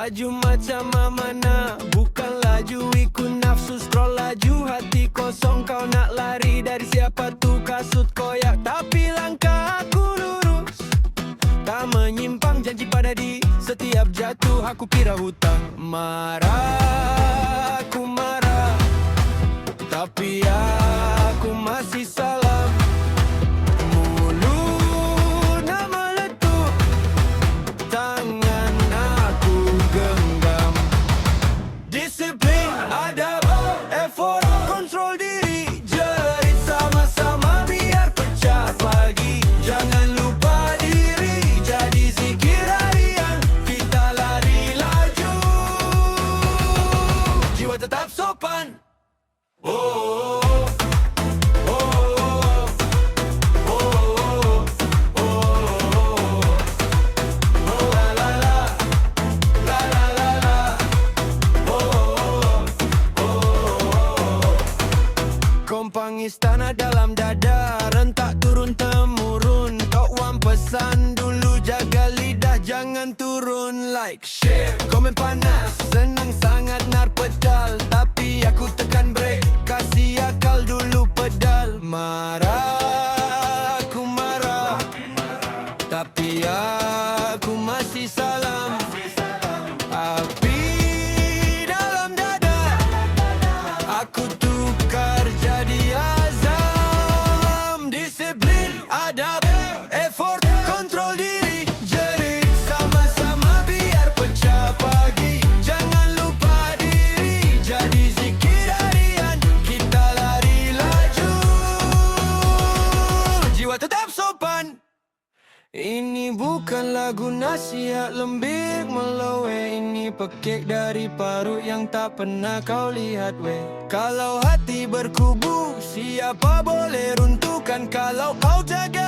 Laju macam mana, bukan laju ikut nafsu. Scroll laju, hati kosong, kau nak lari dari siapa tu kasut koyak. Tapi langkah aku lurus, tak menyimpang, janji pada di setiap jatuh aku kira hutang. Marah, aku marah, tapi aku masih salam. Mulut nak meletup, tangan aku genggam. Disiplin, adab, effort, kontrol diri. Jerit sama-sama biar pecah lagi. Jangan lupa diri, jadi zikir harian. Kita lari laju, jiwa tetap sopan. Oh, oh, oh, oh, oh, oh, oh, la la la, la la la la, oh, oh, oh. Kompang istana dalam dada, rentak turun temurun. Tok Wan pesan dulu, jaga lidah jangan turun. Like, share, komen panas, senang sangat nak pedal, tapi aku tekan brake, kasih akal dulu pedal. Marah, aku marah, tapi aku masih salam. Api dalam dada, aku tukar jadi azam. Disiplin, adab, effort, kontrol diri. Jerit sama-sama biar pecah pagi. Jangan lupa diri, jadi zikir harian. Kita lari laju, jiwa tetap sopan. Ini bukan lagu nasihat lembik melowe. Ini pekik dari parut yang tak pernah kau lihat weh. Kalau hati berkubu, siapa boleh runtuhkan. Kalau kau jaga